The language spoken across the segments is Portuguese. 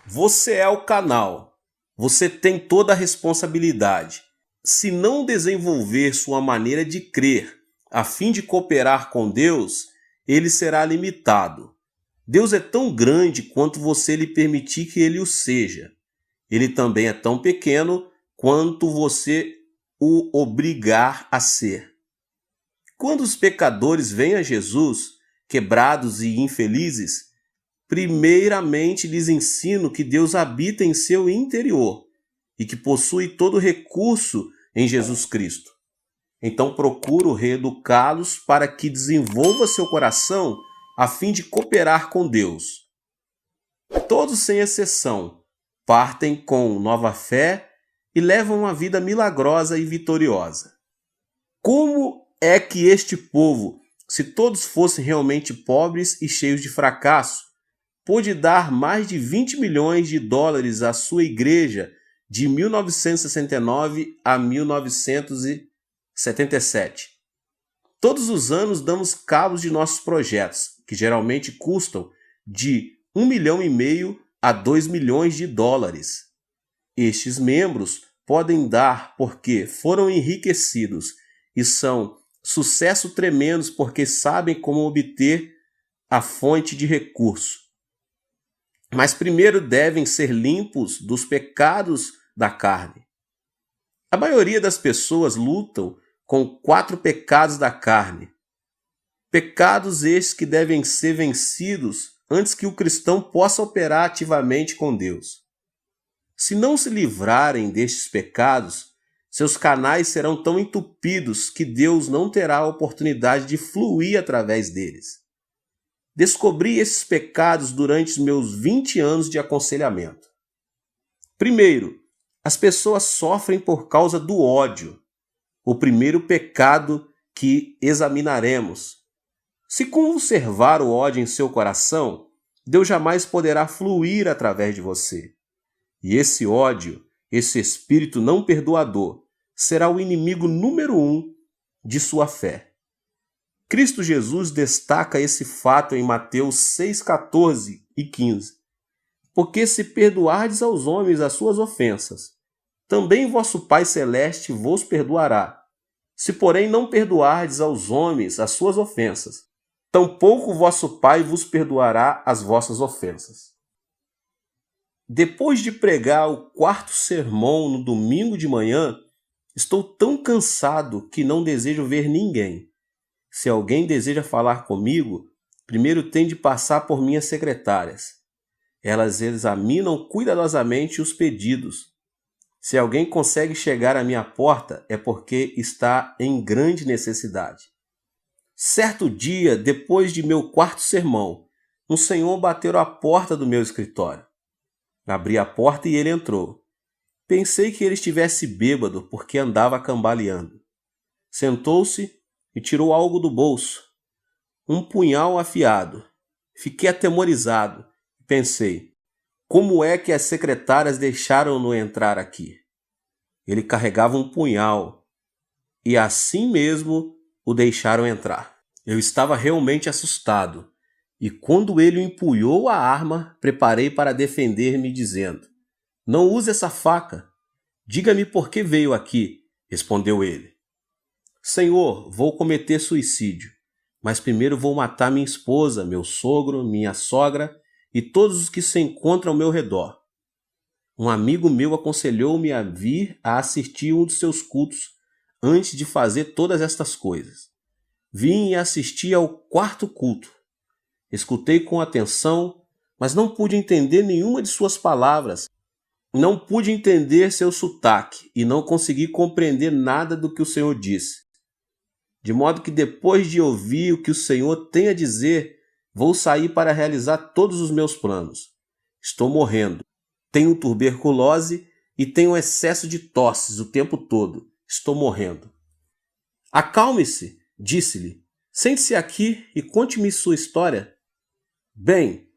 Você é o canal. Você tem toda a responsabilidade. Se não desenvolver sua maneira de crer a fim de cooperar com Deus, ele será limitado. Deus é tão grande quanto você lhe permitir que ele o seja. Ele também é tão pequeno quanto você o obrigar a ser. Quando os pecadores vêm a Jesus, quebrados e infelizes, primeiramente lhes ensino que Deus habita em seu interior e que possui todo recurso em Jesus Cristo. Então procuro reeducá-los para que desenvolva seu coração a fim de cooperar com Deus. Todos, sem exceção, partem com nova fé e levam uma vida milagrosa e vitoriosa. Como é que este povo, se todos fossem realmente pobres e cheios de fracasso, pôde dar mais de 20 milhões de dólares à sua igreja de 1969 a 1977? Todos os anos damos cabo de nossos projetos, que geralmente custam de 1,5 milhão a 2 milhões de dólares. Estes membros podem dar porque foram enriquecidos e são sucesso tremendos porque sabem como obter a fonte de recurso. Mas primeiro devem ser limpos dos pecados da carne. A maioria das pessoas lutam com 4 pecados da carne. Pecados estes que devem ser vencidos antes que o cristão possa operar ativamente com Deus. Se não se livrarem destes pecados, seus canais serão tão entupidos que Deus não terá a oportunidade de fluir através deles. Descobri esses pecados durante os meus 20 anos de aconselhamento. Primeiro, as pessoas sofrem por causa do ódio. O primeiro pecado que examinaremos. Se conservar o ódio em seu coração, Deus jamais poderá fluir através de você. E esse ódio, esse espírito não perdoador, será o inimigo número 1 de sua fé. Cristo Jesus destaca esse fato em Mateus 6,14 e 15. Porque se perdoardes aos homens as suas ofensas, também vosso Pai Celeste vos perdoará. Se, porém, não perdoardes aos homens as suas ofensas, tampouco vosso Pai vos perdoará as vossas ofensas. Depois de pregar o 4º sermão no domingo de manhã, estou tão cansado que não desejo ver ninguém. Se alguém deseja falar comigo, primeiro tem de passar por minhas secretárias. Elas examinam cuidadosamente os pedidos. Se alguém consegue chegar à minha porta, é porque está em grande necessidade. Certo dia, depois de meu 4º sermão, um senhor bateu à porta do meu escritório. Abri a porta e ele entrou. Pensei que ele estivesse bêbado porque andava cambaleando. Sentou-se e tirou algo do bolso. Um punhal afiado. Fiquei atemorizado. Pensei, como é que as secretárias deixaram-no entrar aqui? Ele carregava um punhal e assim mesmo o deixaram entrar. Eu estava realmente assustado e quando ele empunhou a arma, preparei para defender-me dizendo, não use essa faca. Diga-me por que veio aqui, respondeu ele. Senhor, vou cometer suicídio, mas primeiro vou matar minha esposa, meu sogro, minha sogra e todos os que se encontram ao meu redor. Um amigo meu aconselhou-me a vir a assistir um dos seus cultos antes de fazer todas estas coisas. Vim e assisti ao 4º culto. Escutei com atenção, mas não pude entender nenhuma de suas palavras. Não pude entender seu sotaque e não consegui compreender nada do que o Senhor disse. De modo que depois de ouvir o que o Senhor tem a dizer, vou sair para realizar todos os meus planos. Estou morrendo. Tenho tuberculose e tenho excesso de tosses o tempo todo. Estou morrendo. Acalme-se, disse-lhe. Sente-se aqui e conte-me sua história. Bem,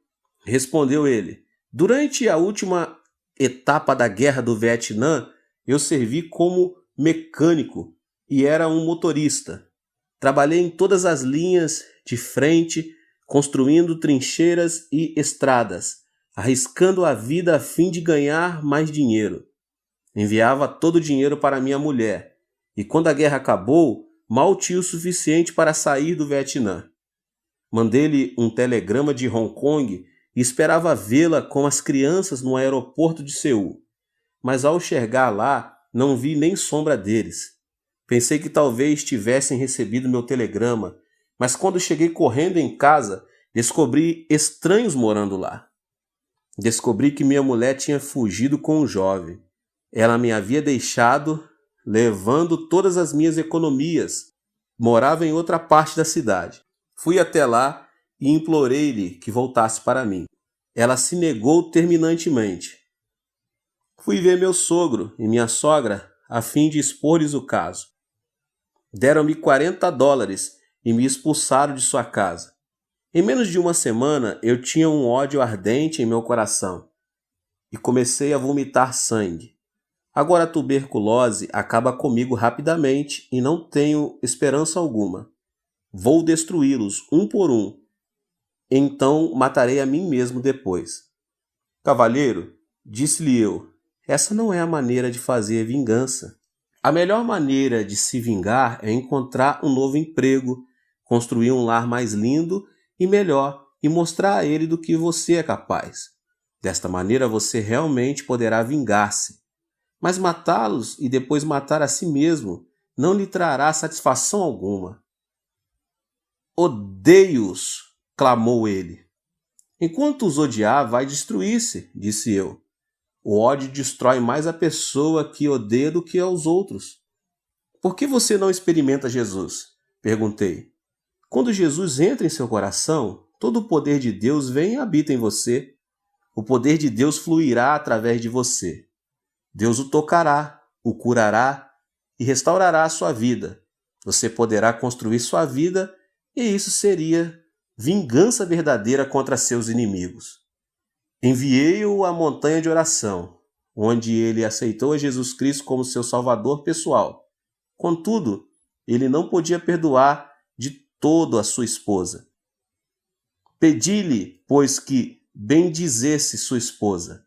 respondeu ele, durante a última etapa da Guerra do Vietnã, eu servi como mecânico e era um motorista. Trabalhei em todas as linhas de frente, construindo trincheiras e estradas, arriscando a vida a fim de ganhar mais dinheiro. Enviava todo o dinheiro para minha mulher, e quando a guerra acabou, mal tinha o suficiente para sair do Vietnã. Mandei-lhe um telegrama de Hong Kong e esperava vê-la com as crianças no aeroporto de Seul. Mas ao chegar lá, não vi nem sombra deles. Pensei que talvez tivessem recebido meu telegrama, mas quando cheguei correndo em casa, descobri estranhos morando lá. Descobri que minha mulher tinha fugido com um jovem. Ela me havia deixado, levando todas as minhas economias. Morava em outra parte da cidade. Fui até lá e implorei-lhe que voltasse para mim. Ela se negou terminantemente. Fui ver meu sogro e minha sogra a fim de expor-lhes o caso. Deram-me $40 e me expulsaram de sua casa. Em menos de uma semana eu tinha um ódio ardente em meu coração e comecei a vomitar sangue. Agora a tuberculose acaba comigo rapidamente e não tenho esperança alguma. Vou destruí-los um por um. Então matarei a mim mesmo depois. Cavalheiro, disse-lhe eu, essa não é a maneira de fazer vingança. A melhor maneira de se vingar é encontrar um novo emprego, construir um lar mais lindo e melhor e mostrar a ele do que você é capaz. Desta maneira você realmente poderá vingar-se. Mas matá-los e depois matar a si mesmo não lhe trará satisfação alguma. Odeio-os, clamou ele. Enquanto os odiar, vai destruir-se, disse eu. O ódio destrói mais a pessoa que odeia do que aos outros. Por que você não experimenta Jesus? Perguntei. Quando Jesus entra em seu coração, todo o poder de Deus vem e habita em você. O poder de Deus fluirá através de você. Deus o tocará, o curará e restaurará a sua vida. Você poderá construir sua vida e isso seria vingança verdadeira contra seus inimigos. Enviei-o à montanha de oração, onde ele aceitou a Jesus Cristo como seu salvador pessoal. Contudo, ele não podia perdoar de todo a sua esposa. Pedi-lhe, pois, que bendizesse sua esposa.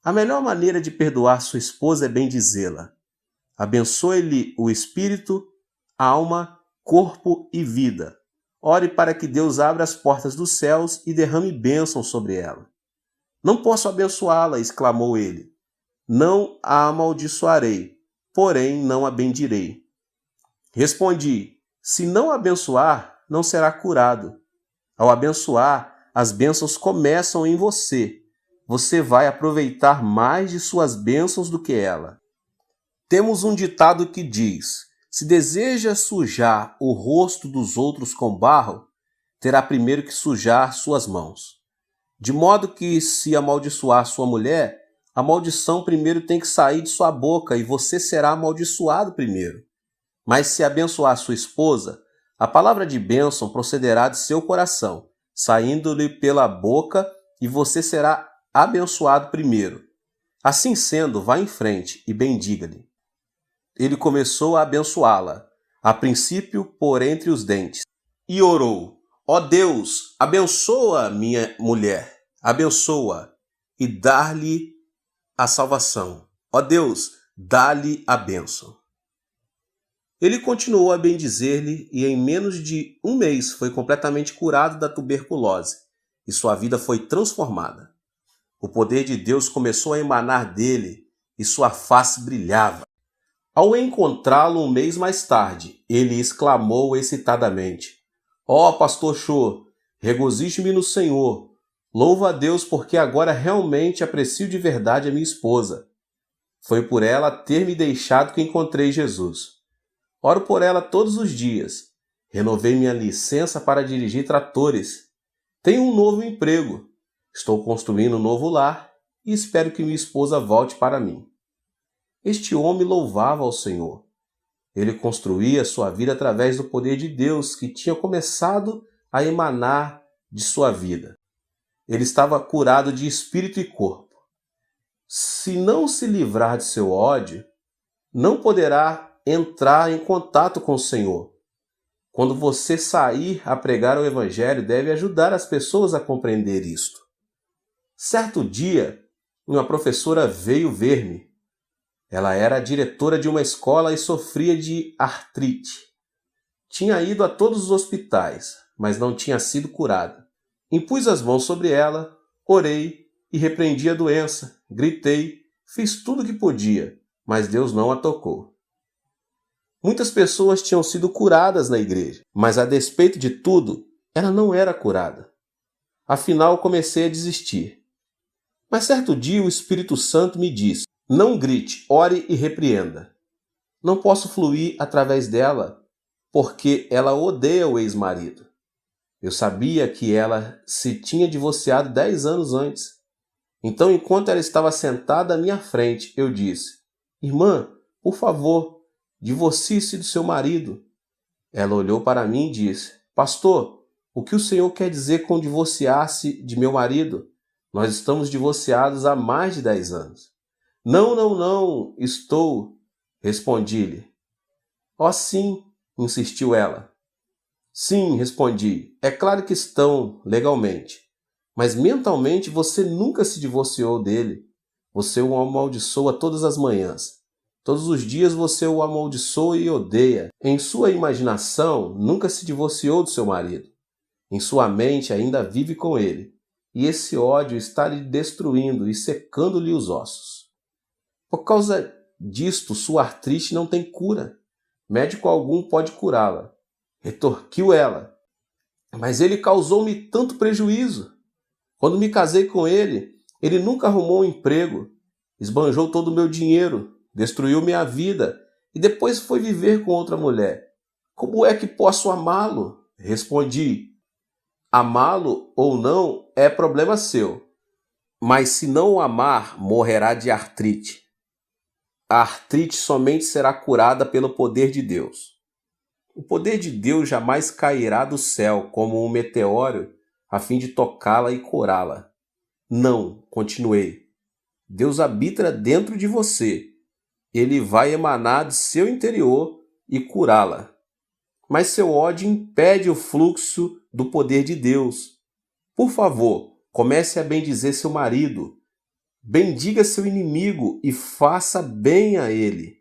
A melhor maneira de perdoar sua esposa é bendizê-la. Abençoe-lhe o espírito, alma, corpo e vida. Ore para que Deus abra as portas dos céus e derrame bênção sobre ela. Não posso abençoá-la, exclamou ele. Não a amaldiçoarei, porém não a bendirei. Respondi, se não abençoar, não será curado. Ao abençoar, as bênçãos começam em você. Você vai aproveitar mais de suas bênçãos do que ela. Temos um ditado que diz, se deseja sujar o rosto dos outros com barro, terá primeiro que sujar suas mãos. De modo que, se amaldiçoar sua mulher, a maldição primeiro tem que sair de sua boca e você será amaldiçoado primeiro. Mas se abençoar sua esposa, a palavra de bênção procederá de seu coração, saindo-lhe pela boca e você será abençoado primeiro. Assim sendo, vá em frente e bendiga-lhe. Ele começou a abençoá-la, a princípio por entre os dentes, e orou, ó Deus, abençoa minha mulher, abençoa e dá-lhe a salvação. Ó Deus, dá-lhe a bênção. Ele continuou a bendizer-lhe e em menos de um mês foi completamente curado da tuberculose e sua vida foi transformada. O poder de Deus começou a emanar dele e sua face brilhava. Ao encontrá-lo um mês mais tarde, ele exclamou excitadamente, ó Pastor Cho, regozije-me no Senhor. Louvo a Deus porque agora realmente aprecio de verdade a minha esposa. Foi por ela ter me deixado que encontrei Jesus. Oro por ela todos os dias. Renovei minha licença para dirigir tratores. Tenho um novo emprego. Estou construindo um novo lar e espero que minha esposa volte para mim. Este homem louvava ao Senhor. Ele construía sua vida através do poder de Deus que tinha começado a emanar de sua vida. Ele estava curado de espírito e corpo. Se não se livrar de seu ódio, não poderá entrar em contato com o Senhor. Quando você sair a pregar o Evangelho, deve ajudar as pessoas a compreender isto. Certo dia, uma professora veio ver-me. Ela era a diretora de uma escola e sofria de artrite. Tinha ido a todos os hospitais, mas não tinha sido curada. Impus as mãos sobre ela, orei e repreendi a doença. Gritei, fiz tudo o que podia, mas Deus não a tocou. Muitas pessoas tinham sido curadas na igreja, mas a despeito de tudo, ela não era curada. Afinal, comecei a desistir. Mas certo dia o Espírito Santo me disse: não grite, ore e repreenda. Não posso fluir através dela, porque ela odeia o ex-marido. Eu sabia que ela se tinha divorciado 10 anos antes. Então, enquanto ela estava sentada à minha frente, eu disse: irmã, por favor, divorcie-se do seu marido. Ela olhou para mim e disse: pastor, o que o senhor quer dizer com divorciar-se de meu marido? Nós estamos divorciados há mais de 10 anos. Não, estou, respondi-lhe. Oh, sim, insistiu ela. Sim, respondi, é claro que estão, legalmente. Mas mentalmente você nunca se divorciou dele. Você o amaldiçoa todas as manhãs. Todos os dias você o amaldiçoa e odeia. Em sua imaginação, nunca se divorciou do seu marido. Em sua mente ainda vive com ele. E esse ódio está lhe destruindo e secando-lhe os ossos. Por causa disto, sua artrite não tem cura. Médico algum pode curá-la. Retorquiu ela. Mas ele causou-me tanto prejuízo. Quando me casei com ele, ele nunca arrumou um emprego. Esbanjou todo o meu dinheiro, destruiu minha vida e depois foi viver com outra mulher. Como é que posso amá-lo? Respondi. Amá-lo ou não é problema seu. Mas se não o amar, morrerá de artrite. A artrite somente será curada pelo poder de Deus. O poder de Deus jamais cairá do céu como um meteoro a fim de tocá-la e curá-la. Não, continuei. Deus habita dentro de você. Ele vai emanar de seu interior e curá-la. Mas seu ódio impede o fluxo do poder de Deus. Por favor, comece a bendizer seu marido. Bendiga seu inimigo e faça bem a ele.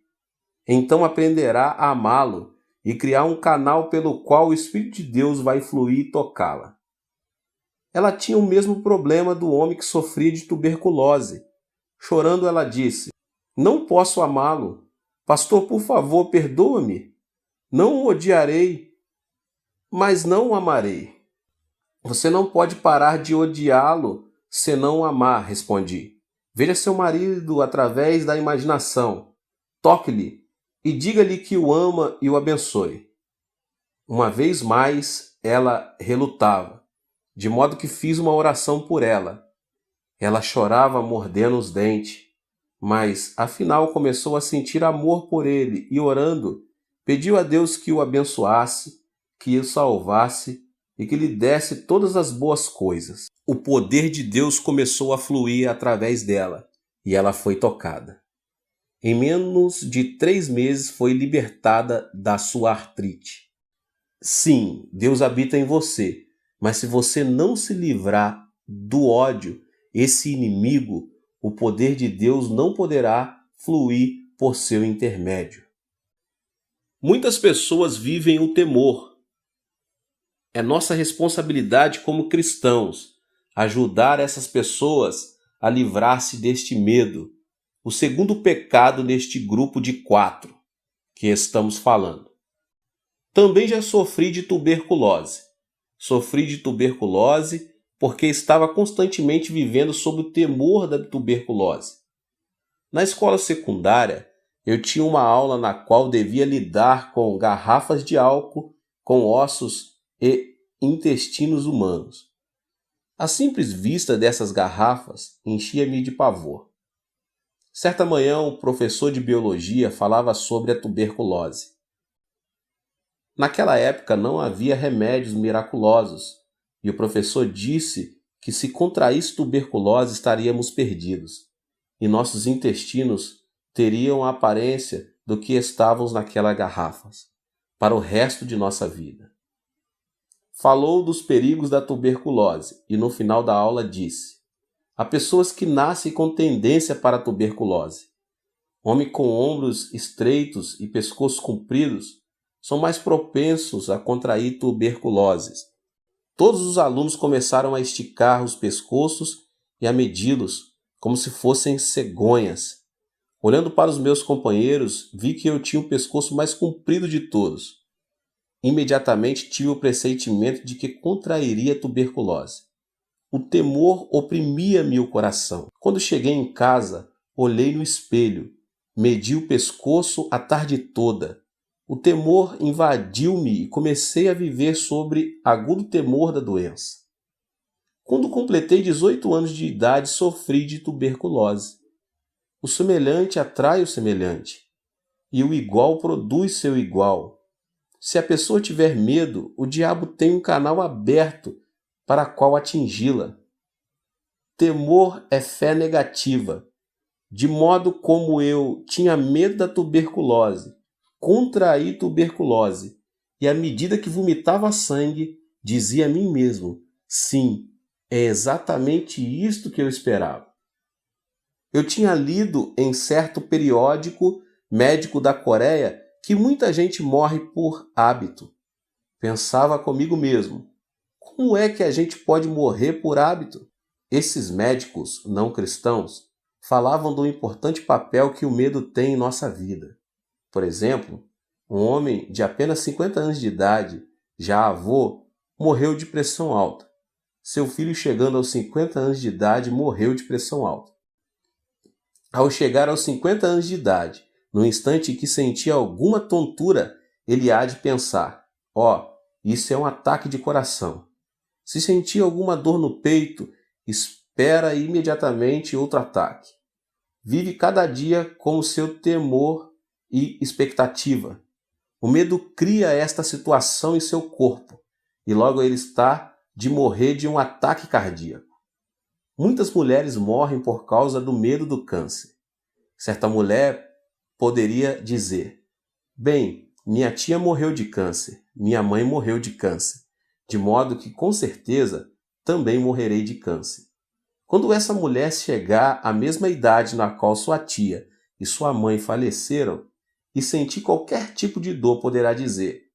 Então aprenderá a amá-lo e criar um canal pelo qual o Espírito de Deus vai fluir e tocá-la. Ela tinha o mesmo problema do homem que sofria de tuberculose. Chorando, ela disse: não posso amá-lo. Pastor, por favor, perdoa-me. Não o odiarei, mas não o amarei. Você não pode parar de odiá-lo senão o amar, respondi. Veja seu marido através da imaginação. Toque-lhe e diga-lhe que o ama e o abençoe. Uma vez mais, ela relutava, de modo que fiz uma oração por ela. Ela chorava mordendo os dentes, mas afinal começou a sentir amor por ele e, orando, pediu a Deus que o abençoasse, que o salvasse e que lhe desse todas as boas coisas. O poder de Deus começou a fluir através dela e ela foi tocada. Em menos de 3 meses foi libertada da sua artrite. Sim, Deus habita em você, mas se você não se livrar do ódio, esse inimigo, o poder de Deus não poderá fluir por seu intermédio. Muitas pessoas vivem o temor. É nossa responsabilidade como cristãos ajudar essas pessoas a livrar-se deste medo, o segundo pecado neste grupo de 4 que estamos falando. Também já sofri de tuberculose. Sofri de tuberculose porque estava constantemente vivendo sob o temor da tuberculose. Na escola secundária, eu tinha uma aula na qual devia lidar com garrafas de álcool, com ossos e intestinos humanos. A simples vista dessas garrafas enchia-me de pavor. Certa manhã, o professor de biologia falava sobre a tuberculose. Naquela época não havia remédios miraculosos, e o professor disse que se contraísse tuberculose estaríamos perdidos, e nossos intestinos teriam a aparência do que estávamos naquelas garrafas, para o resto de nossa vida. Falou dos perigos da tuberculose e no final da aula disse: Há pessoas que nascem com tendência para a tuberculose. Homens com ombros estreitos e pescoços compridos são mais propensos a contrair tuberculoses. Todos os alunos começaram a esticar os pescoços e a medi-los como se fossem cegonhas. Olhando para os meus companheiros, vi que eu tinha o pescoço mais comprido de todos. Imediatamente tive o pressentimento de que contrairia tuberculose. O temor oprimia-me o coração. Quando cheguei em casa, olhei no espelho, medi o pescoço a tarde toda. O temor invadiu-me e comecei a viver sobre agudo temor da doença. Quando completei 18 anos de idade, sofri de tuberculose. O semelhante atrai o semelhante, e o igual produz seu igual. Se a pessoa tiver medo, o diabo tem um canal aberto para qual atingi-la. Temor é fé negativa. De modo como eu tinha medo da tuberculose, contraí tuberculose, e à medida que vomitava sangue, dizia a mim mesmo, sim, é exatamente isto que eu esperava. Eu tinha lido em certo periódico médico da Coreia que muita gente morre por hábito. Pensava comigo mesmo, como é que a gente pode morrer por hábito? Esses médicos não cristãos falavam do importante papel que o medo tem em nossa vida. Por exemplo, um homem de apenas 50 anos de idade, já avô, morreu de pressão alta. Seu filho, chegando aos 50 anos de idade, morreu de pressão alta. Ao chegar aos 50 anos de idade, no instante em que sentia alguma tontura, ele há de pensar, isso é um ataque de coração. Se sentir alguma dor no peito, espera imediatamente outro ataque. Vive cada dia com o seu temor e expectativa. O medo cria esta situação em seu corpo e logo ele está de morrer de um ataque cardíaco. Muitas mulheres morrem por causa do medo do câncer. Certa mulher poderia dizer, bem, minha tia morreu de câncer, minha mãe morreu de câncer, de modo que com certeza também morrerei de câncer. Quando essa mulher chegar à mesma idade na qual sua tia e sua mãe faleceram e sentir qualquer tipo de dor, poderá dizer,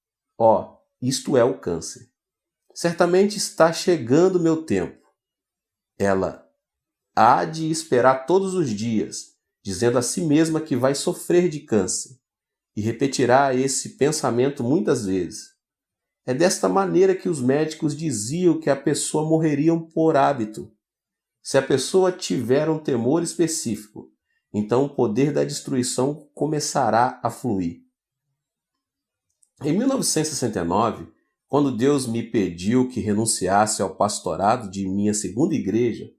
isto é o câncer. Certamente está chegando meu tempo. Ela há de esperar todos os dias, dizendo a si mesma que vai sofrer de câncer, e repetirá esse pensamento muitas vezes. É desta maneira que os médicos diziam que a pessoa morreria por hábito. Se a pessoa tiver um temor específico, então o poder da destruição começará a fluir. Em 1969, quando Deus me pediu que renunciasse ao pastorado de minha segunda igreja,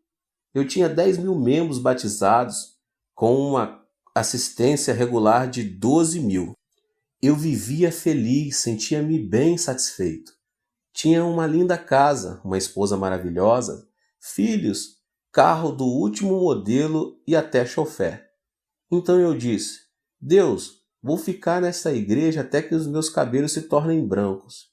eu tinha 10.000 membros batizados com uma assistência regular de 12.000. Eu vivia feliz, sentia-me bem satisfeito. Tinha uma linda casa, uma esposa maravilhosa, filhos, carro do último modelo e até chofer. Então eu disse, Deus, vou ficar nessa igreja até que os meus cabelos se tornem brancos.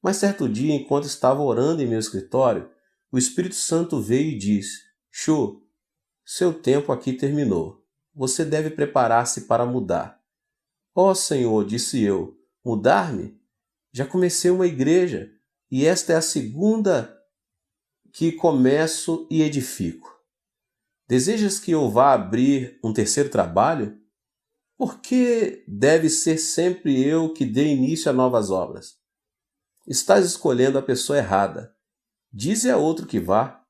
Mas certo dia, enquanto estava orando em meu escritório, o Espírito Santo veio e disse, Chu, seu tempo aqui terminou. Você deve preparar-se para mudar. Senhor, disse eu, mudar-me? Já comecei uma igreja e esta é a segunda que começo e edifico. Desejas que eu vá abrir um terceiro trabalho? Por que deve ser sempre eu que dê início a novas obras? Estás escolhendo a pessoa errada. Dize a outro que vá.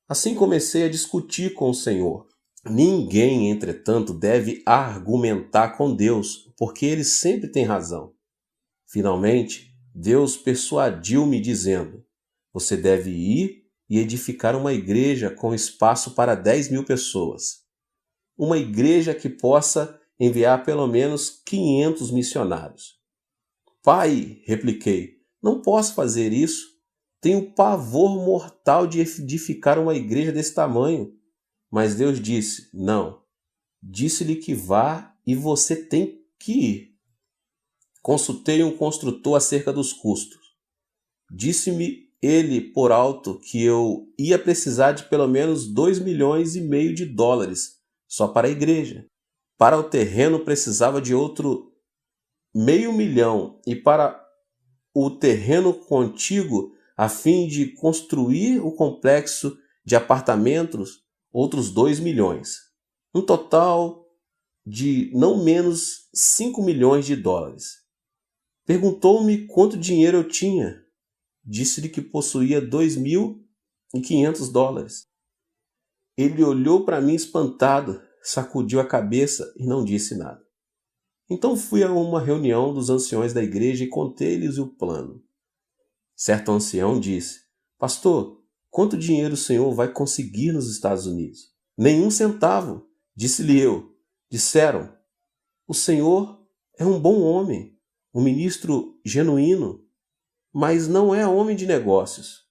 Assim comecei a discutir com o Senhor. Ninguém, entretanto, deve argumentar com Deus, porque ele sempre tem razão. Finalmente, Deus persuadiu-me dizendo, você deve ir e edificar uma igreja com espaço para 10.000 pessoas. Uma igreja que possa enviar pelo menos 500 missionários. Pai, repliquei, não posso fazer isso. Tenho pavor mortal de edificar uma igreja desse tamanho. Mas Deus disse, não. Disse-lhe que vá e você tem que ir. Consultei um construtor acerca dos custos. Disse-me ele por alto que eu ia precisar de pelo menos 2,5 milhões de dólares só para a igreja. Para o terreno precisava de outro 500 mil e para o terreno contíguo, a fim de construir o complexo de apartamentos, outros 2 milhões. Um total de não menos 5 milhões de dólares. Perguntou-me quanto dinheiro eu tinha. Disse-lhe que possuía 2.500 dólares. Ele olhou para mim espantado, sacudiu a cabeça e não disse nada. Então fui a uma reunião dos anciões da igreja e contei-lhes o plano. Certo ancião disse: Pastor, quanto dinheiro o senhor vai conseguir nos Estados Unidos? Nenhum centavo, disse-lhe eu. Disseram: O senhor é um bom homem, um ministro genuíno, mas não é homem de negócios.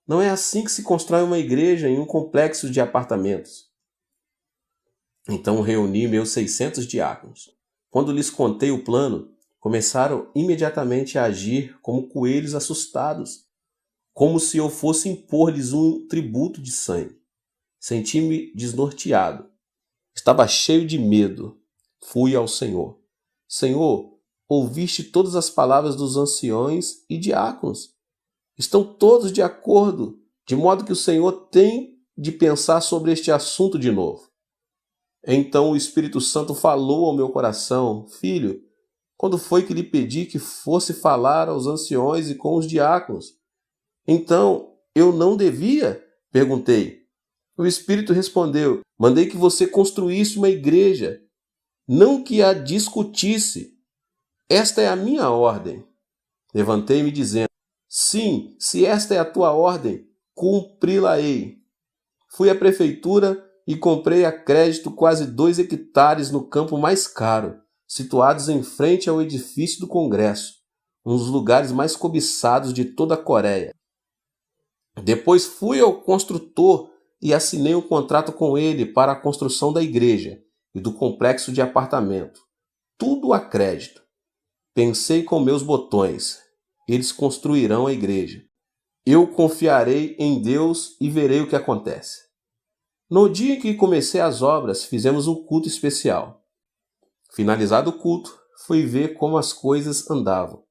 Não é assim que se constrói uma igreja em um complexo de apartamentos. Então reuni meus 600 diáconos. Quando lhes contei o plano, começaram imediatamente a agir como coelhos assustados, como se eu fosse impor-lhes um tributo de sangue. Senti-me desnorteado. Estava cheio de medo. Fui ao Senhor. Senhor, ouviste todas as palavras dos anciões e diáconos. Estão todos de acordo, de modo que o Senhor tem de pensar sobre este assunto de novo. Então o Espírito Santo falou ao meu coração: Filho, quando foi que lhe pedi que fosse falar aos anciões e com os diáconos? Então, eu não devia? Perguntei. O Espírito respondeu: Mandei que você construísse uma igreja, não que a discutisse. Esta é a minha ordem. Levantei-me dizendo: Sim, se esta é a tua ordem, cumpri-la-ei. Fui à prefeitura e comprei a crédito quase 2 hectares no campo mais caro, situados em frente ao edifício do Congresso, um dos lugares mais cobiçados de toda a Coreia. Depois fui ao construtor e assinei um contrato com ele para a construção da igreja e do complexo de apartamento. Tudo a crédito. Pensei com meus botões: eles construirão a igreja. Eu confiarei em Deus e verei o que acontece. No dia em que comecei as obras, fizemos um culto especial. Finalizado o culto, fui ver como as coisas andavam.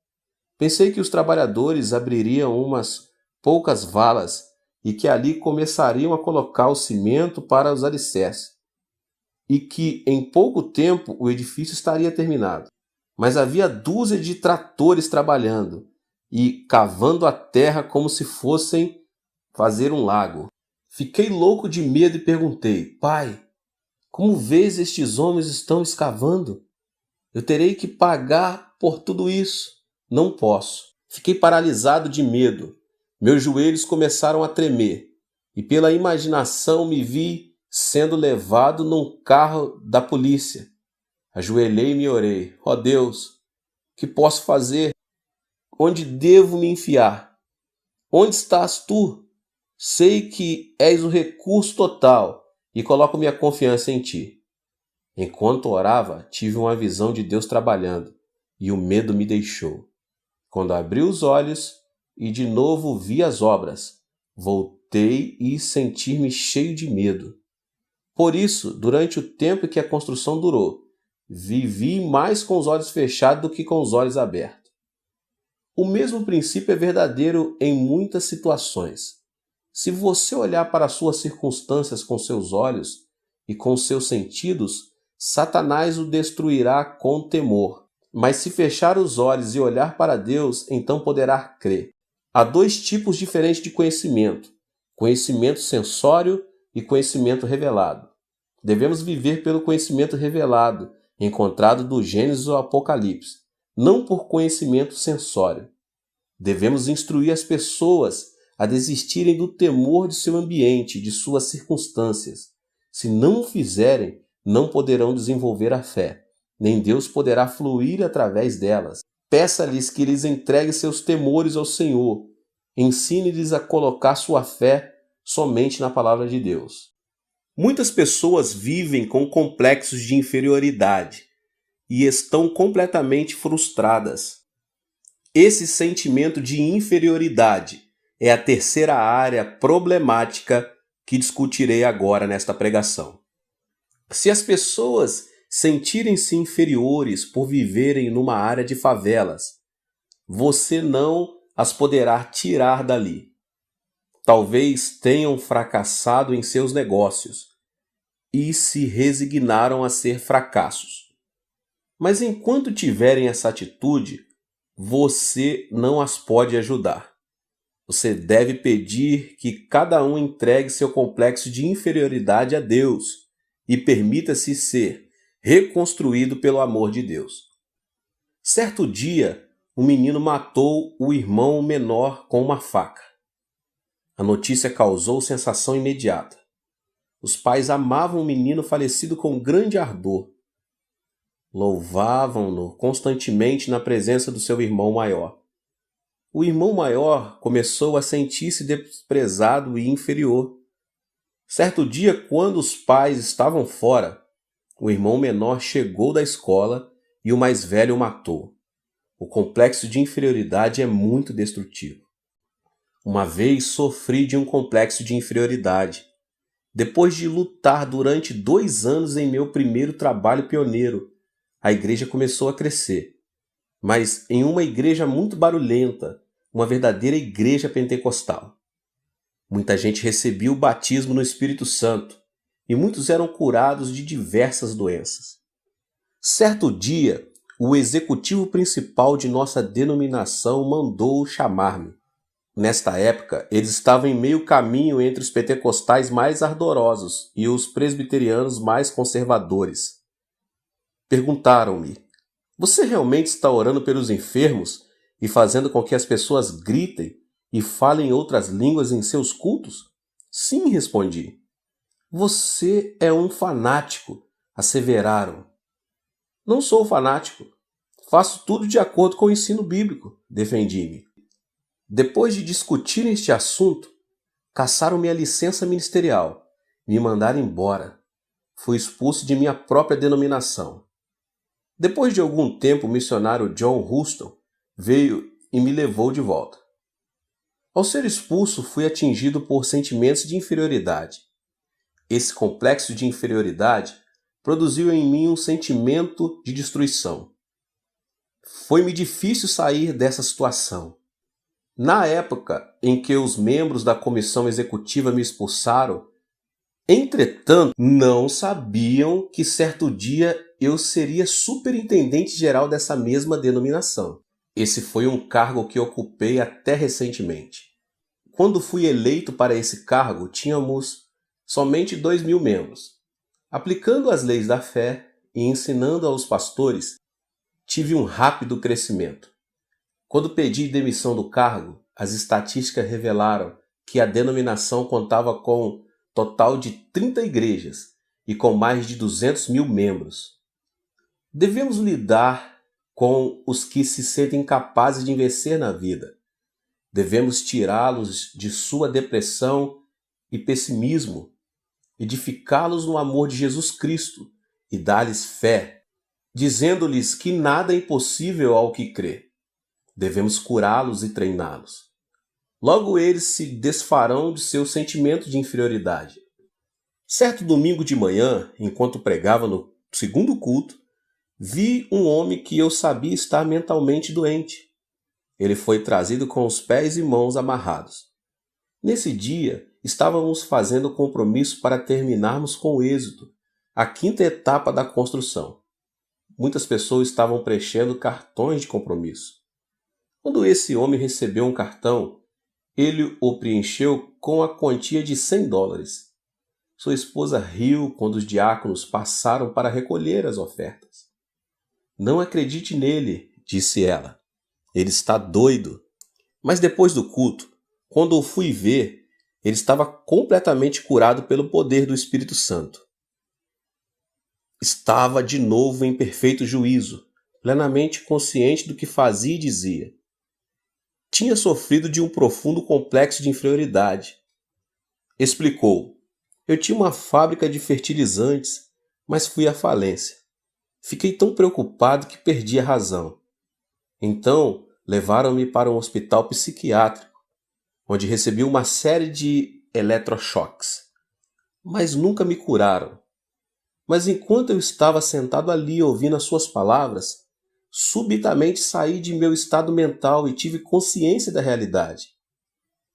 Pensei que os trabalhadores abririam umas poucas valas e que ali começariam a colocar o cimento para os alicerces, e que em pouco tempo o edifício estaria terminado. Mas havia dúzia de tratores trabalhando e cavando a terra como se fossem fazer um lago. Fiquei louco de medo e perguntei: Pai, como vês estes homens estão escavando? Eu terei que pagar por tudo isso. Não posso. Fiquei paralisado de medo. Meus joelhos começaram a tremer e pela imaginação me vi sendo levado num carro da polícia. Ajoelhei-me e orei: Ó Deus, o que posso fazer? Onde devo me enfiar? Onde estás tu? Sei que és o recurso total e coloco minha confiança em ti. Enquanto orava, tive uma visão de Deus trabalhando e o medo me deixou. Quando abri os olhos e de novo vi as obras, voltei e senti-me cheio de medo. Por isso, durante o tempo que a construção durou, vivi mais com os olhos fechados do que com os olhos abertos. O mesmo princípio é verdadeiro em muitas situações. Se você olhar para as suas circunstâncias com seus olhos e com seus sentidos, Satanás o destruirá com temor. Mas se fechar os olhos e olhar para Deus, então poderá crer. Há 2 tipos diferentes de conhecimento: conhecimento sensório e conhecimento revelado. Devemos viver pelo conhecimento revelado, encontrado do Gênesis ao Apocalipse, não por conhecimento sensório. Devemos instruir as pessoas a desistirem do temor de seu ambiente, de suas circunstâncias. Se não o fizerem, não poderão desenvolver a fé, nem Deus poderá fluir através delas. Peça-lhes que lhes entregue seus temores ao Senhor. Ensine-lhes a colocar sua fé somente na palavra de Deus. Muitas pessoas vivem com complexos de inferioridade e estão completamente frustradas. Esse sentimento de inferioridade é a terceira área problemática que discutirei agora nesta pregação. Se as pessoas sentirem-se inferiores por viverem numa área de favelas, você não as poderá tirar dali. Talvez tenham fracassado em seus negócios e se resignaram a ser fracassos. Mas enquanto tiverem essa atitude, você não as pode ajudar. Você deve pedir que cada um entregue seu complexo de inferioridade a Deus e permita-se ser reconstruído pelo amor de Deus. Certo dia, um menino matou o irmão menor com uma faca. A notícia causou sensação imediata. Os pais amavam o menino falecido com grande ardor. Louvavam-no constantemente na presença do seu irmão maior. O irmão maior começou a sentir-se desprezado e inferior. Certo dia, quando os pais estavam fora, o irmão menor chegou da escola e o mais velho o matou. O complexo de inferioridade é muito destrutivo. Uma vez sofri de um complexo de inferioridade. Depois de lutar durante 2 anos em meu primeiro trabalho pioneiro, a igreja começou a crescer. Mas em uma igreja muito barulhenta, uma verdadeira igreja pentecostal. Muita gente recebia o batismo no Espírito Santo e muitos eram curados de diversas doenças. Certo dia, o executivo principal de nossa denominação mandou chamar-me. Nesta época, eles estavam em meio caminho entre os pentecostais mais ardorosos e os presbiterianos mais conservadores. Perguntaram-me: "Você realmente está orando pelos enfermos e fazendo com que as pessoas gritem e falem outras línguas em seus cultos?" "Sim", respondi. "Você é um fanático", asseveraram. "Não sou fanático. Faço tudo de acordo com o ensino bíblico", defendi-me. Depois de discutir este assunto, cassaram-me a licença ministerial, me mandaram embora. Fui expulso de minha própria denominação. Depois de algum tempo, o missionário John Huston veio e me levou de volta. Ao ser expulso, fui atingido por sentimentos de inferioridade. Esse complexo de inferioridade produziu em mim um sentimento de destruição. Foi-me difícil sair dessa situação. Na época em que os membros da comissão executiva me expulsaram, entretanto, não sabiam que certo dia eu seria superintendente-geral dessa mesma denominação. Esse foi um cargo que ocupei até recentemente. Quando fui eleito para esse cargo, tínhamos somente 2.000 membros. Aplicando as leis da fé e ensinando aos pastores, tive um rápido crescimento. Quando pedi demissão do cargo, as estatísticas revelaram que a denominação contava com total de 30 igrejas e com mais de 200.000 membros. Devemos lidar com os que se sentem capazes de vencer na vida. Devemos tirá-los de sua depressão e pessimismo, edificá-los no amor de Jesus Cristo e dar-lhes fé, dizendo-lhes que nada é impossível ao que crê. Devemos curá-los e treiná-los. Logo eles se desfarão de seu sentimento de inferioridade. Certo domingo de manhã, enquanto pregava no segundo culto, vi um homem que eu sabia estar mentalmente doente. Ele foi trazido com os pés e mãos amarrados. Nesse dia, estávamos fazendo compromisso para terminarmos com êxito a 5ª etapa da construção. Muitas pessoas estavam preenchendo cartões de compromisso. Quando esse homem recebeu um cartão, ele o preencheu com a quantia de $100. Sua esposa riu quando os diáconos passaram para recolher as ofertas. "Não acredite nele", disse ela. "Ele está doido." Mas depois do culto, quando o fui ver, ele estava completamente curado pelo poder do Espírito Santo. Estava de novo em perfeito juízo, plenamente consciente do que fazia e dizia. Tinha sofrido de um profundo complexo de inferioridade. Explicou: "Eu tinha uma fábrica de fertilizantes, mas fui à falência. Fiquei tão preocupado que perdi a razão. Então, levaram-me para um hospital psiquiátrico, onde recebi uma série de eletrochoques, mas nunca me curaram. Mas enquanto eu estava sentado ali ouvindo as suas palavras, subitamente saí de meu estado mental e tive consciência da realidade.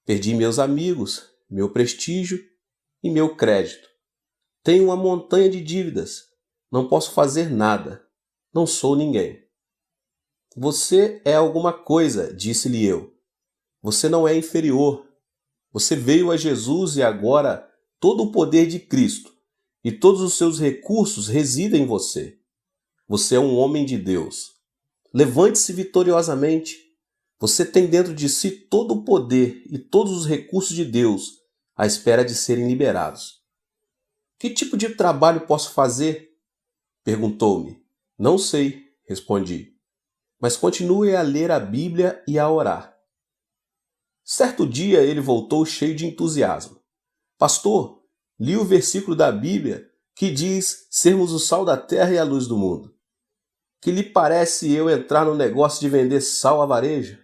Perdi meus amigos, meu prestígio e meu crédito. Tenho uma montanha de dívidas. Não posso fazer nada. Não sou ninguém. Você é alguma coisa, disse-lhe eu. Você não é inferior. Você veio a Jesus e agora todo o poder de Cristo e todos os seus recursos residem em você. Você é um homem de Deus. Levante-se vitoriosamente. Você tem dentro de si todo o poder e todos os recursos de Deus à espera de serem liberados. Que tipo de trabalho posso fazer? Perguntou-me. Não sei, respondi. Mas continue a ler a Bíblia e a orar. Certo dia ele voltou cheio de entusiasmo. Pastor, li o versículo da Bíblia que diz sermos o sal da terra e a luz do mundo. Que lhe parece eu entrar no negócio de vender sal a varejo?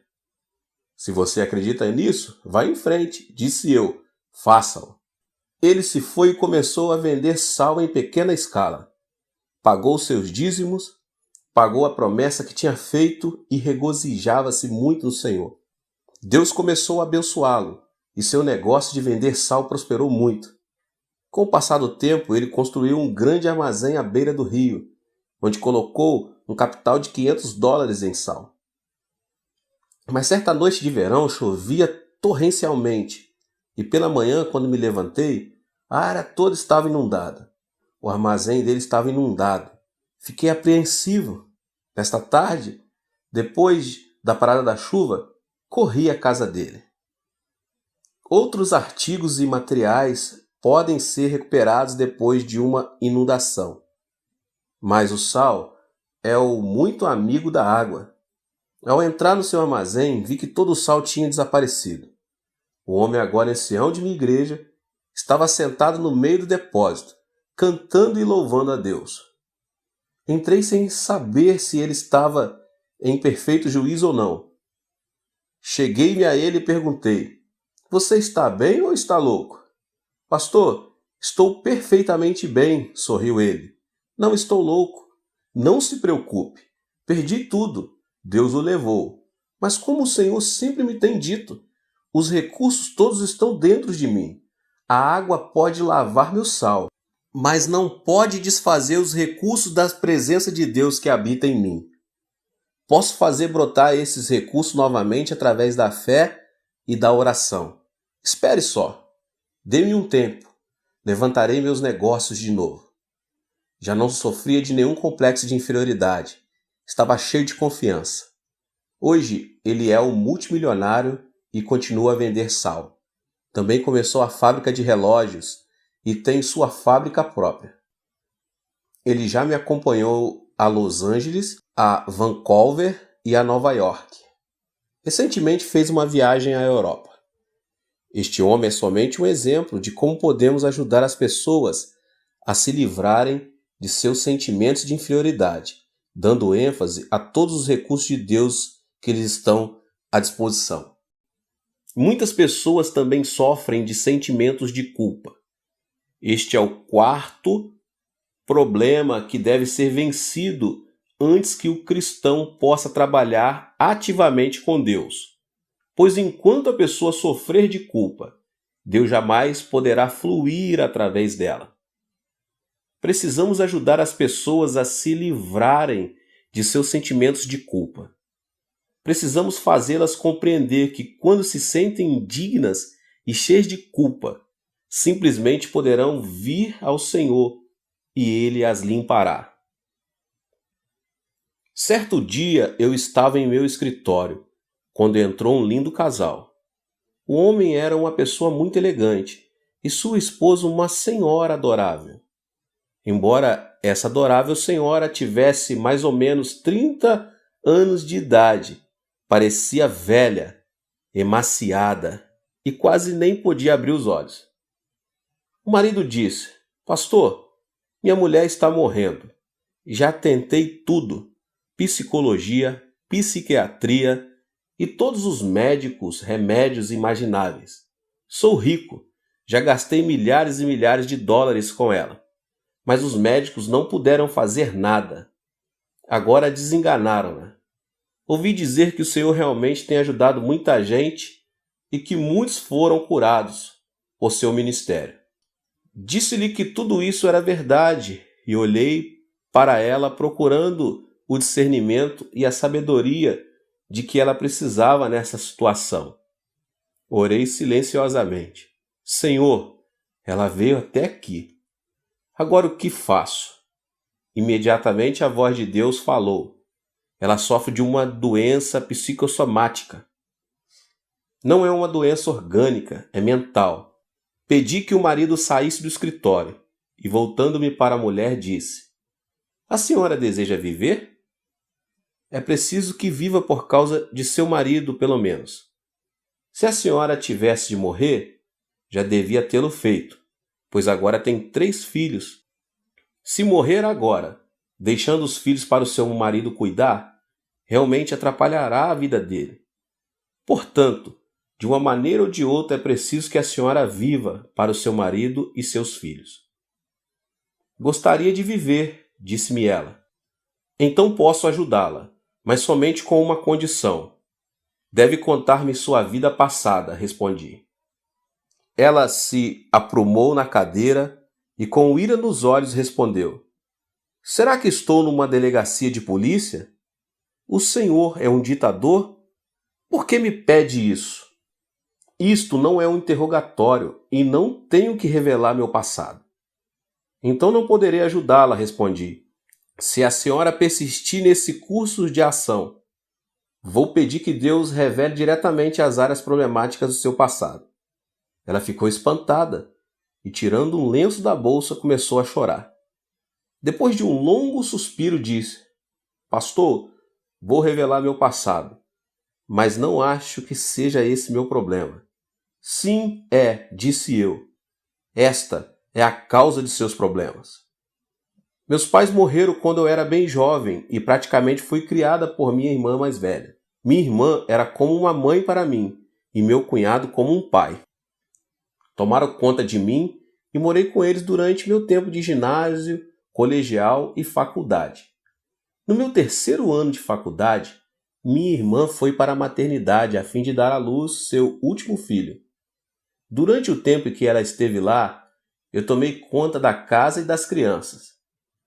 Se você acredita nisso, vá em frente, disse eu. Faça-o. Ele se foi e começou a vender sal em pequena escala. Pagou seus dízimos, pagou a promessa que tinha feito e regozijava-se muito no Senhor. Deus começou a abençoá-lo e seu negócio de vender sal prosperou muito. Com o passar do tempo, ele construiu um grande armazém à beira do rio, onde colocou um capital de $500 em sal. Mas certa noite de verão chovia torrencialmente e pela manhã, quando me levantei, a área toda estava inundada. O armazém dele estava inundado. Fiquei apreensivo. Nesta tarde, depois da parada da chuva, corri à casa dele. Outros artigos e materiais podem ser recuperados depois de uma inundação. Mas o sal é o muito amigo da água. Ao entrar no seu armazém, vi que todo o sal tinha desaparecido. O homem, agora ancião de minha igreja, estava sentado no meio do depósito, cantando e louvando a Deus. Entrei sem saber se ele estava em perfeito juízo ou não. Cheguei-me a ele e perguntei: Você está bem ou está louco? Pastor, estou perfeitamente bem, sorriu ele. Não estou louco. Não se preocupe. Perdi tudo. Deus o levou. Mas como o Senhor sempre me tem dito, os recursos todos estão dentro de mim. A água pode lavar meu sal, mas não pode desfazer os recursos da presença de Deus que habita em mim. Posso fazer brotar esses recursos novamente através da fé e da oração. Espere só. Dê-me um tempo. Levantarei meus negócios de novo. Já não sofria de nenhum complexo de inferioridade. Estava cheio de confiança. Hoje, ele é um multimilionário e continua a vender sal. Também começou a fábrica de relógios e tem sua fábrica própria. Ele já me acompanhou a Los Angeles, a Vancouver e a Nova York. Recentemente fez uma viagem à Europa. Este homem é somente um exemplo de como podemos ajudar as pessoas a se livrarem de seus sentimentos de inferioridade, dando ênfase a todos os recursos de Deus que lhes estão à disposição. Muitas pessoas também sofrem de sentimentos de culpa. Este é o quarto problema que deve ser vencido antes que o cristão possa trabalhar ativamente com Deus. Pois enquanto a pessoa sofrer de culpa, Deus jamais poderá fluir através dela. Precisamos ajudar as pessoas a se livrarem de seus sentimentos de culpa. Precisamos fazê-las compreender que quando se sentem indignas e cheias de culpa, simplesmente poderão vir ao Senhor e Ele as limpará. Certo dia eu estava em meu escritório, quando entrou um lindo casal. O homem era uma pessoa muito elegante e sua esposa uma senhora adorável. Embora essa adorável senhora tivesse mais ou menos 30 anos de idade, parecia velha, emaciada e quase nem podia abrir os olhos. O marido disse: Pastor, minha mulher está morrendo. Já tentei tudo: psicologia, psiquiatria e todos os médicos, remédios imagináveis. Sou rico, já gastei milhares e milhares de dólares com ela, mas os médicos não puderam fazer nada. Agora desenganaram-na. Ouvi dizer que o Senhor realmente tem ajudado muita gente e que muitos foram curados por seu ministério. Disse-lhe que tudo isso era verdade e olhei para ela procurando o discernimento e a sabedoria de que ela precisava nessa situação. Orei silenciosamente. Senhor, ela veio até aqui. Agora o que faço? Imediatamente a voz de Deus falou. Ela sofre de uma doença psicossomática. Não é uma doença orgânica, é mental. Pedi que o marido saísse do escritório e, voltando-me para a mulher, disse: A senhora deseja viver? É preciso que viva por causa de seu marido, pelo menos. Se a senhora tivesse de morrer, já devia tê-lo feito, pois agora tem 3 filhos. Se morrer agora, deixando os filhos para o seu marido cuidar, realmente atrapalhará a vida dele. Portanto, de uma maneira ou de outra é preciso que a senhora viva para o seu marido e seus filhos. Gostaria de viver, disse-me ela. Então posso ajudá-la, mas somente com uma condição. Deve contar-me sua vida passada, respondi. Ela se aprumou na cadeira e com ira nos olhos respondeu: Será que estou numa delegacia de polícia? O senhor é um ditador? Por que me pede isso? Isto não é um interrogatório e não tenho que revelar meu passado. Então não poderei ajudá-la, respondi. Se a senhora persistir nesse curso de ação, vou pedir que Deus revele diretamente as áreas problemáticas do seu passado. Ela ficou espantada e, tirando um lenço da bolsa, começou a chorar. Depois de um longo suspiro, disse: Pastor, vou revelar meu passado, mas não acho que seja esse meu problema. Sim, disse eu. Esta é a causa de seus problemas. Meus pais morreram quando eu era bem jovem e praticamente fui criada por minha irmã mais velha. Minha irmã era como uma mãe para mim e meu cunhado como um pai. Tomaram conta de mim e morei com eles durante meu tempo de ginásio, colegial e faculdade. No meu 3º ano de faculdade, minha irmã foi para a maternidade a fim de dar à luz seu último filho. Durante o tempo em que ela esteve lá, eu tomei conta da casa e das crianças.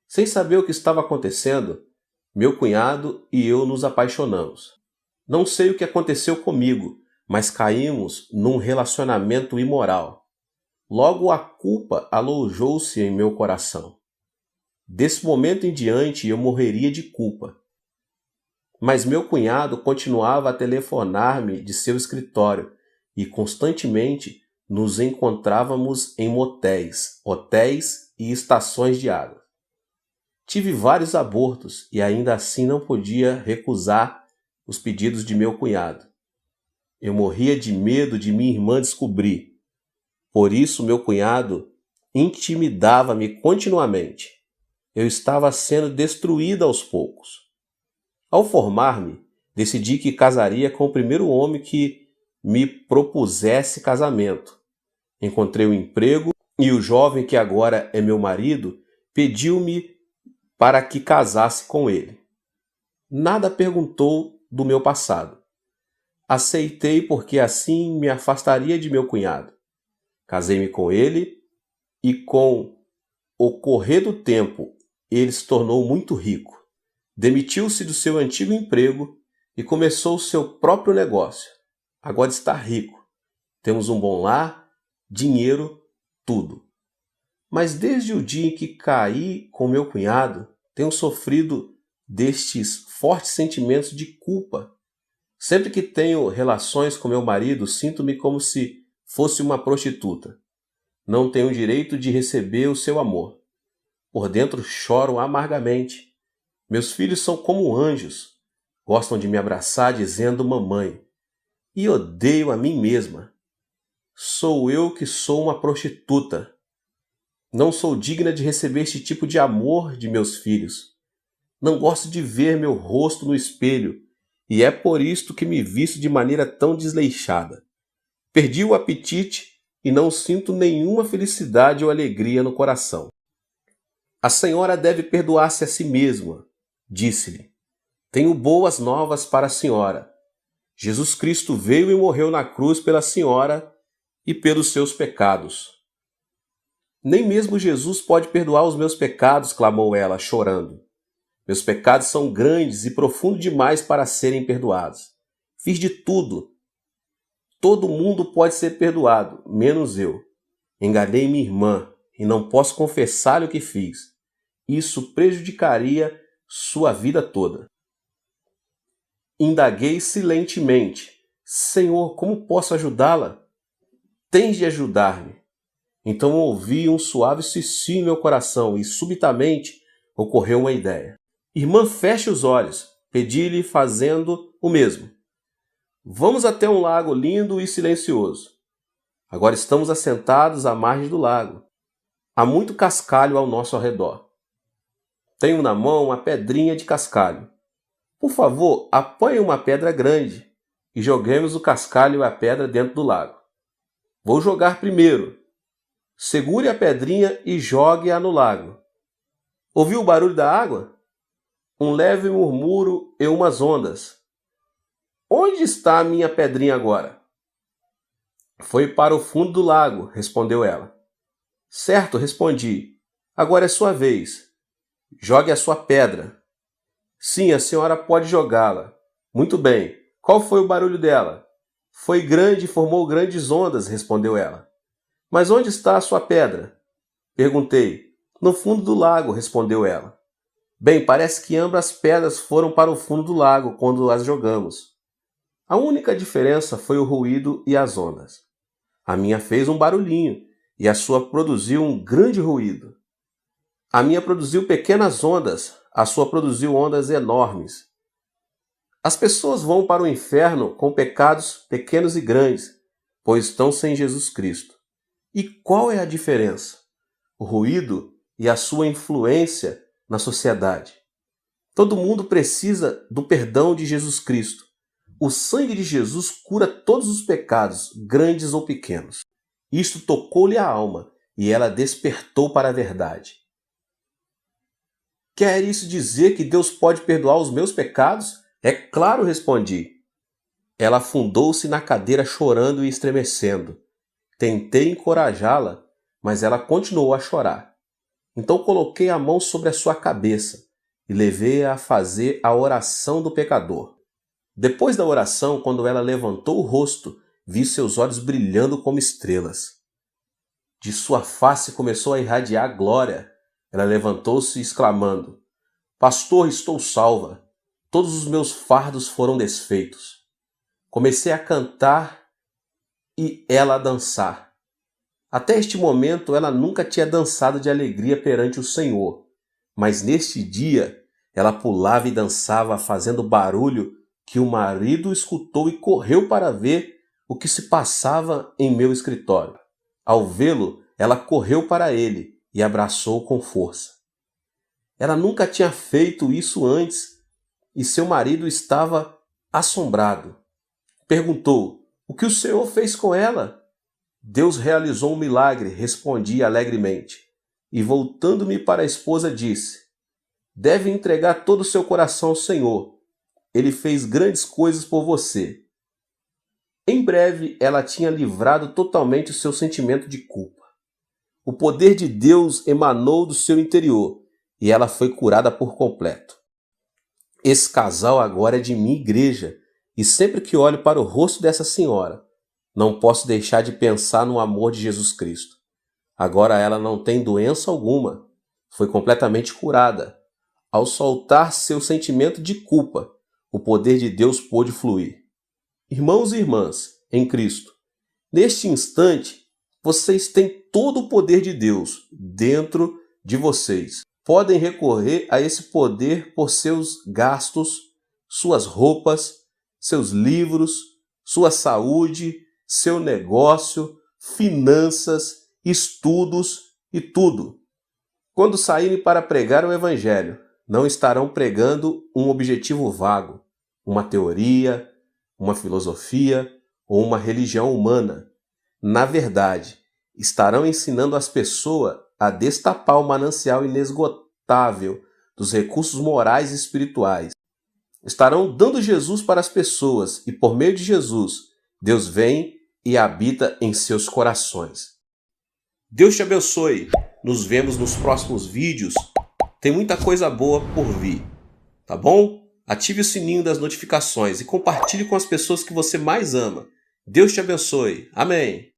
Sem saber o que estava acontecendo, meu cunhado e eu nos apaixonamos. Não sei o que aconteceu comigo, mas caímos num relacionamento imoral. Logo a culpa alojou-se em meu coração. Desse momento em diante eu morreria de culpa. Mas meu cunhado continuava a telefonar-me de seu escritório e constantemente nos encontrávamos em motéis, hotéis e estações de água. Tive vários abortos e ainda assim não podia recusar os pedidos de meu cunhado. Eu morria de medo de minha irmã descobrir. Por isso meu cunhado intimidava-me continuamente. Eu estava sendo destruída aos poucos. Ao formar-me, decidi que casaria com o primeiro homem que me propusesse casamento. Encontrei um emprego e o jovem que agora é meu marido pediu-me para que casasse com ele. Nada perguntou do meu passado. Aceitei porque assim me afastaria de meu cunhado. Casei-me com ele e com o correr do tempo ele se tornou muito rico. Demitiu-se do seu antigo emprego e começou o seu próprio negócio. Agora está rico. Temos um bom lar, dinheiro, tudo. Mas desde o dia em que caí com meu cunhado, tenho sofrido destes fortes sentimentos de culpa. Sempre que tenho relações com meu marido, sinto-me como se fosse uma prostituta. Não tenho o direito de receber o seu amor. Por dentro choro amargamente. Meus filhos são como anjos. Gostam de me abraçar dizendo mamãe. E odeio a mim mesma. Sou eu que sou uma prostituta. Não sou digna de receber este tipo de amor de meus filhos. Não gosto de ver meu rosto no espelho e é por isto que me visto de maneira tão desleixada. Perdi o apetite e não sinto nenhuma felicidade ou alegria no coração. A senhora deve perdoar-se a si mesma, disse-lhe. Tenho boas novas para a senhora. Jesus Cristo veio e morreu na cruz pela senhora e pelos seus pecados. Nem mesmo Jesus pode perdoar os meus pecados, clamou ela, chorando. Meus pecados são grandes e profundos demais para serem perdoados. Fiz de tudo. Todo mundo pode ser perdoado, menos eu. Enganei minha irmã e não posso confessar-lhe o que fiz. Isso prejudicaria sua vida toda. Indaguei silentemente. Senhor, como posso ajudá-la? Tens de ajudar-me. Então ouvi um suave sussurro em meu coração e subitamente ocorreu uma ideia. Irmã, feche os olhos, pedi-lhe fazendo o mesmo. Vamos até um lago lindo e silencioso. Agora estamos assentados à margem do lago. Há muito cascalho ao nosso redor. Tenho na mão uma pedrinha de cascalho. Por favor, apanhe uma pedra grande e joguemos o cascalho e a pedra dentro do lago. Vou jogar primeiro. Segure a pedrinha e jogue-a no lago. Ouviu o barulho da água? Um leve murmúrio e umas ondas. Onde está a minha pedrinha agora? Foi para o fundo do lago, respondeu ela. Certo, respondi. Agora é sua vez. Jogue a sua pedra. Sim, a senhora pode jogá-la. Muito bem. Qual foi o barulho dela? Foi grande e formou grandes ondas, respondeu ela. Mas onde está a sua pedra? Perguntei. No fundo do lago, respondeu ela. Bem, parece que ambas as pedras foram para o fundo do lago quando as jogamos. A única diferença foi o ruído e as ondas. A minha fez um barulhinho e a sua produziu um grande ruído. A minha produziu pequenas ondas, a sua produziu ondas enormes. As pessoas vão para o inferno com pecados pequenos e grandes, pois estão sem Jesus Cristo. E qual é a diferença? O ruído e a sua influência na sociedade. Todo mundo precisa do perdão de Jesus Cristo. O sangue de Jesus cura todos os pecados, grandes ou pequenos. Isto tocou-lhe a alma e ela despertou para a verdade. Quer isso dizer que Deus pode perdoar os meus pecados? É claro, respondi. Ela afundou-se na cadeira chorando e estremecendo. Tentei encorajá-la, mas ela continuou a chorar. Então coloquei a mão sobre a sua cabeça e levei-a a fazer a oração do pecador. Depois da oração, quando ela levantou o rosto, vi seus olhos brilhando como estrelas. De sua face começou a irradiar glória. Ela levantou-se exclamando, Pastor, estou salva. Todos os meus fardos foram desfeitos. Comecei a cantar e ela a dançar. Até este momento ela nunca tinha dançado de alegria perante o Senhor, mas neste dia ela pulava e dançava fazendo barulho que o marido escutou e correu para ver o que se passava em meu escritório. Ao vê-lo, ela correu para ele e abraçou com força. Ela nunca tinha feito isso antes e seu marido estava assombrado. Perguntou, o que o Senhor fez com ela? Deus realizou um milagre, respondi alegremente. E voltando-me para a esposa, disse, deve entregar todo o seu coração ao Senhor. Ele fez grandes coisas por você. Em breve, ela tinha livrado totalmente o seu sentimento de culpa. O poder de Deus emanou do seu interior e ela foi curada por completo. Esse casal agora é de minha igreja e sempre que olho para o rosto dessa senhora, não posso deixar de pensar no amor de Jesus Cristo. Agora ela não tem doença alguma, foi completamente curada. Ao soltar seu sentimento de culpa, o poder de Deus pôde fluir. Irmãos e irmãs, em Cristo, neste instante, vocês têm todo o poder de Deus dentro de vocês. Podem recorrer a esse poder por seus gastos, suas roupas, seus livros, sua saúde, seu negócio, finanças, estudos e tudo. Quando saírem para pregar o Evangelho, não estarão pregando um objetivo vago. uma teoria, uma filosofia ou uma religião humana. Na verdade, estarão ensinando as pessoas a destapar o manancial inesgotável dos recursos morais e espirituais. Estarão dando Jesus para as pessoas e, por meio de Jesus, Deus vem e habita em seus corações. Deus te abençoe. Nos vemos nos próximos vídeos. Tem muita coisa boa por vir, tá bom? Ative o sininho das notificações e compartilhe com as pessoas que você mais ama. Deus te abençoe. Amém.